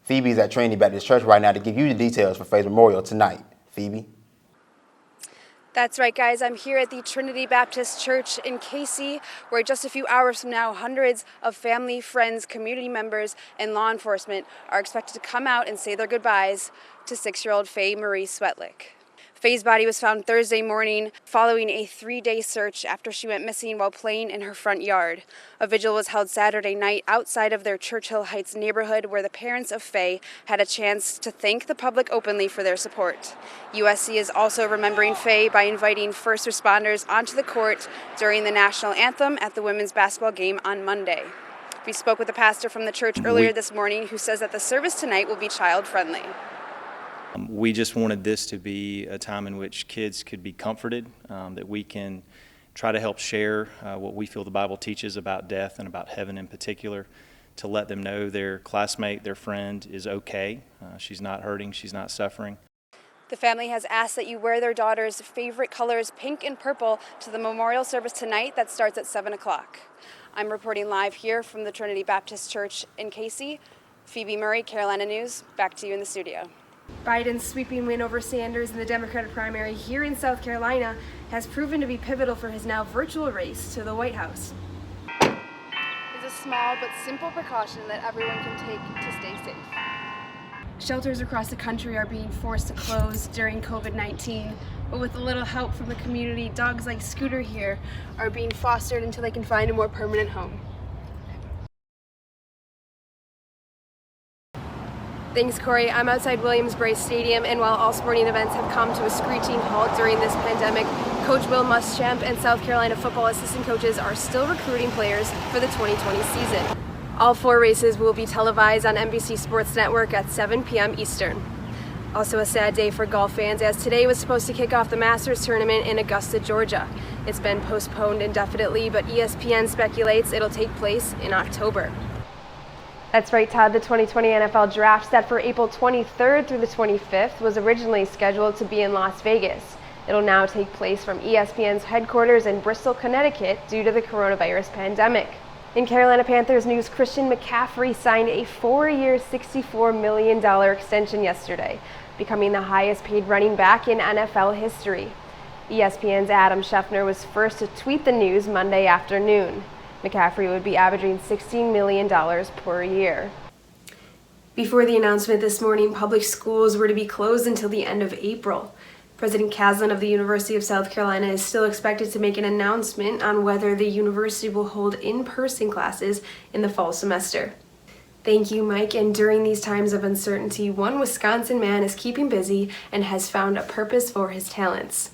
Phoebe's at Trinity Baptist Church right now to give you the details for Fay's memorial tonight. Phoebe? That's right, guys. I'm here at the Trinity Baptist Church in Casey, where just a few hours from now, hundreds of family, friends, community members, and law enforcement are expected to come out and say their goodbyes to 6-year-old Fay Swetlik. Fay's body was found Thursday morning following a 3-day search after she went missing while playing in her front yard. A vigil was held Saturday night outside of their Churchill Heights neighborhood, where the parents of Fay had a chance to thank the public openly for their support. USC is also remembering Fay by inviting first responders onto the court during the national anthem at the women's basketball game on Monday. We spoke with a pastor from the church earlier this morning who says that the service tonight will be child-friendly. We just wanted this to be a time in which kids could be comforted, that we can try to help share what we feel the Bible teaches about death and about heaven in particular, to let them know their classmate, their friend is okay. She's not hurting, she's not suffering. The family has asked that you wear their daughter's favorite colors, pink and purple, to the memorial service tonight that starts at 7 o'clock. I'm reporting live here from the Trinity Baptist Church in Casey. Phoebe Murray, Carolina News, back to you in the studio. Biden's sweeping win over Sanders in the Democratic primary here in South Carolina has proven to be pivotal for his now virtual race to the White House. It's a small but simple precaution that everyone can take to stay safe. Shelters across the country are being forced to close during COVID-19, but with a little help from the community, dogs like Scooter here are being fostered until they can find a more permanent home. Thanks, Corey. I'm outside Williams-Brice Stadium, and while all sporting events have come to a screeching halt during this pandemic, Coach Will Muschamp and South Carolina football assistant coaches are still recruiting players for the 2020 season. All 4 races will be televised on NBC Sports Network at 7 p.m. Eastern. Also a sad day for golf fans, as today was supposed to kick off the Masters tournament in Augusta, Georgia. It's been postponed indefinitely, but ESPN speculates it'll take place in October. That's right, Todd. The 2020 NFL Draft, set for April 23rd through the 25th, was originally scheduled to be in Las Vegas. It'll now take place from ESPN's headquarters in Bristol, Connecticut, due to the coronavirus pandemic. In Carolina Panthers news, Christian McCaffrey signed a 4-year, $64 million extension yesterday, becoming the highest paid running back in NFL history. ESPN's Adam Schefter was first to tweet the news Monday afternoon. McCaffrey would be averaging $16 million per year. Before the announcement this morning, public schools were to be closed until the end of April. President Kaslan of the University of South Carolina is still expected to make an announcement on whether the university will hold in-person classes in the fall semester. Thank you, Mike. And during these times of uncertainty, one Wisconsin man is keeping busy and has found a purpose for his talents.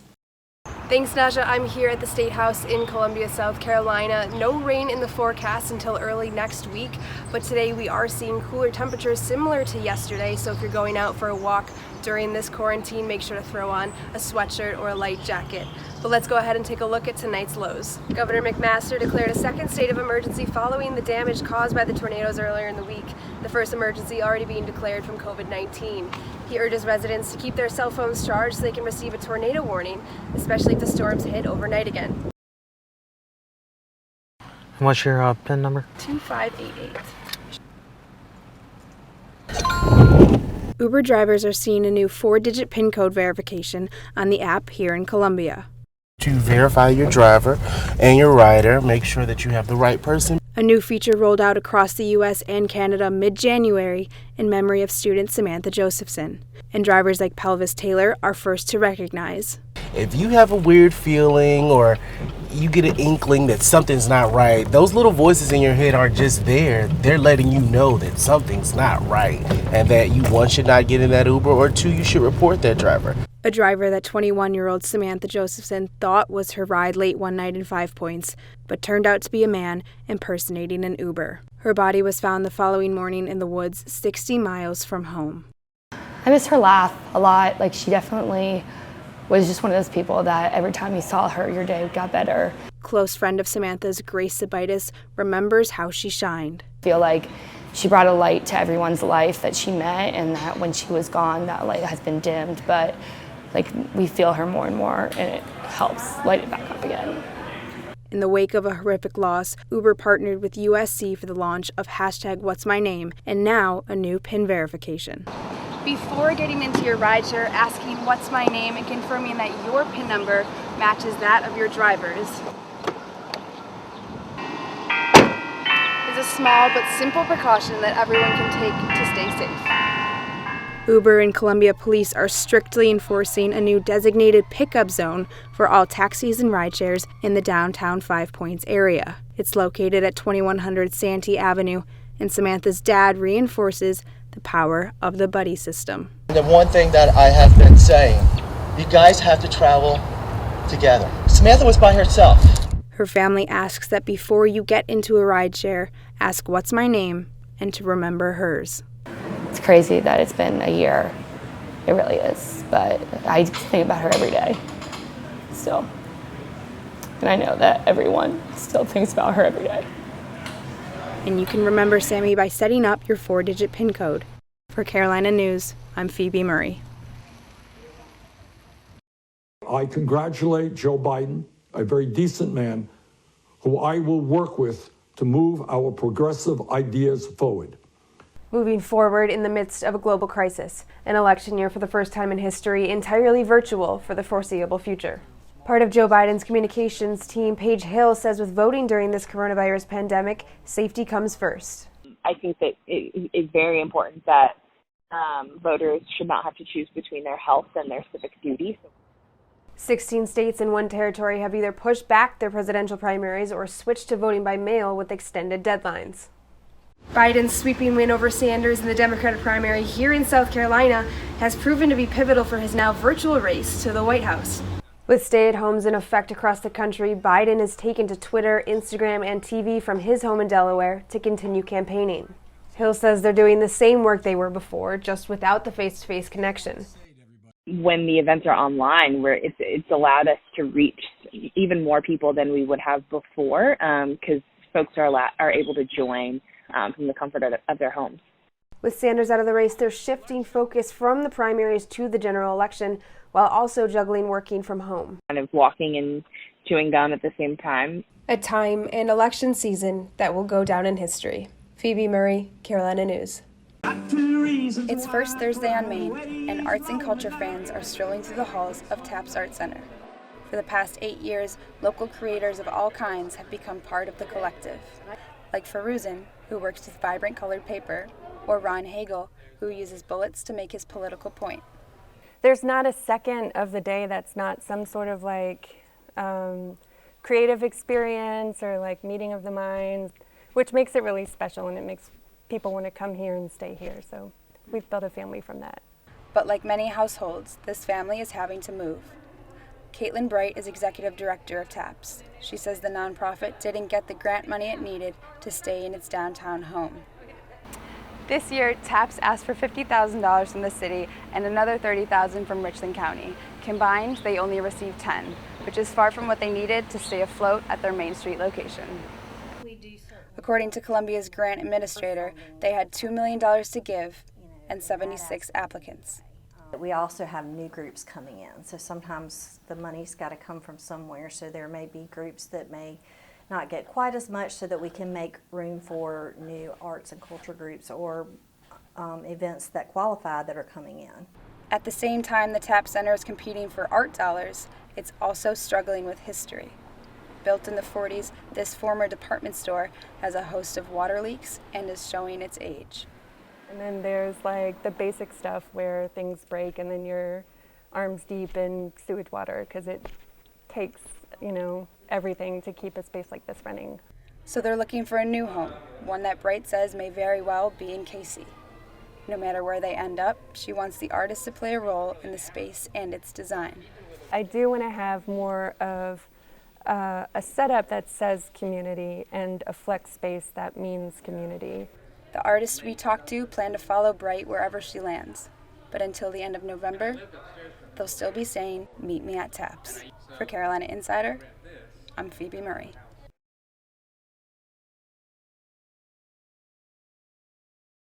Thanks, Naja. I'm here at the State House in Columbia, South Carolina. No rain in the forecast until early next week, but today we are seeing cooler temperatures similar to yesterday, so if you're going out for a walk during this quarantine, make sure to throw on a sweatshirt or a light jacket. But let's go ahead and take a look at tonight's lows. Governor McMaster declared a second state of emergency following the damage caused by the tornadoes earlier in the week, the first emergency already being declared from COVID-19. He urges residents to keep their cell phones charged so they can receive a tornado warning, especially if the storms hit overnight again. What's your PIN number? 2588. Uber drivers are seeing a new 4-digit PIN code verification on the app here in Columbia. To verify your driver and your rider, make sure that you have the right person. A new feature rolled out across the U.S. and Canada mid-January in memory of student Samantha Josephson. And drivers like Pelvis Taylor are first to recognize. If you have a weird feeling or you get an inkling that something's not right, those little voices in your head aren't just there. They're letting you know that something's not right and that you, 1, should not get in that Uber, or 2, you should report that driver. A driver that 21-year-old Samantha Josephson thought was her ride late one night in 5 Points, but turned out to be a man impersonating an Uber. Her body was found the following morning in the woods 60 miles from home. I miss her laugh a lot. Like, she definitely was just one of those people that every time you saw her, your day got better. Close friend of Samantha's, Grace Sabitis, remembers how she shined. I feel like she brought a light to everyone's life that she met, and that when she was gone, that light has been dimmed, but like, we feel her more and more, and it helps light it back up again. In the wake of a horrific loss, Uber partnered with USC for the launch of #What'sMyName and now a new PIN verification. Before getting into your rideshare, asking what's my name and confirming that your PIN number matches that of your driver's is a small but simple precaution that everyone can take to stay safe. Uber and Columbia Police are strictly enforcing a new designated pickup zone for all taxis and rideshares in the downtown Five Points area. It's located at 2100 Santee Avenue, and Samantha's dad reinforces the power of the buddy system. The one thing that I have been saying, you guys have to travel together. Samantha was by herself. Her family asks that before you get into a rideshare, ask what's my name and to remember hers. It's crazy that it's been a year. It really is. But I think about her every day still. And I know that everyone still thinks about her every day. And you can remember Sammy by setting up your 4-digit PIN code. For Carolina News, I'm Phoebe Murray. I congratulate Joe Biden, a very decent man, who I will work with to move our progressive ideas forward. Moving forward in the midst of a global crisis, an election year for the first time in history entirely virtual for the foreseeable future. Part of Joe Biden's communications team, Paige Hill, says with voting during this coronavirus pandemic, safety comes first. I think that it is very important that voters should not have to choose between their health and their civic duty. 16 states and 1 territory have either pushed back their presidential primaries or switched to voting by mail with extended deadlines. Biden's sweeping win over Sanders in the Democratic primary here in South Carolina has proven to be pivotal for his now virtual race to the White House. With stay-at-homes in effect across the country, Biden has taken to Twitter, Instagram, and TV from his home in Delaware to continue campaigning. Hill says they're doing the same work they were before, just without the face-to-face connection. When the events are online, where it's allowed us to reach even more people than we would have before, because folks are able to join from the comfort of their homes. With Sanders out of the race, they're shifting focus from the primaries to the general election, while also juggling working from home. Kind of walking and chewing gum at the same time. A time and election season that will go down in history. Phoebe Murray, Carolina News. It's First Thursday on Main, and arts and culture fans are strolling through the halls of TAPS Art Center. For the past 8 years, local creators of all kinds have become part of the collective, like Farouzan, who works with vibrant colored paper, or Ron Hagel, who uses bullets to make his political point. There's not a second of the day that's not some sort of creative experience or meeting of the minds, which makes it really special, and it makes people want to come here and stay here. So we've built a family from that. But like many households, this family is having to move. Caitlin Bright is executive director of TAPS. She says the nonprofit didn't get the grant money it needed to stay in its downtown home. This year, TAPS asked for $50,000 from the city and another $30,000 from Richland County. Combined, they only received $10,000, which is far from what they needed to stay afloat at their Main Street location. According to Columbia's grant administrator, they had $2 million to give and 76 applicants. We also have new groups coming in, so sometimes the money's got to come from somewhere, so there may be groups that may not get quite as much so that we can make room for new arts and culture groups or events that qualify that are coming in. At the same time the TAP Center is competing for art dollars, it's also struggling with history. Built in the 40s, this former department store has a host of water leaks and is showing its age. And then there's the basic stuff where things break and then you're arms deep in sewage water because it takes, everything to keep a space like this running. So they're looking for a new home, one that Bright says may very well be in Casey. No matter where they end up, she wants the artist to play a role in the space and its design. I do want to have more of a setup that says community and a flex space that means community. The artists we talked to plan to follow Bright wherever she lands. But until the end of November, they'll still be saying, "Meet me at TAPS." For Carolina Insider, I'm Phoebe Murray.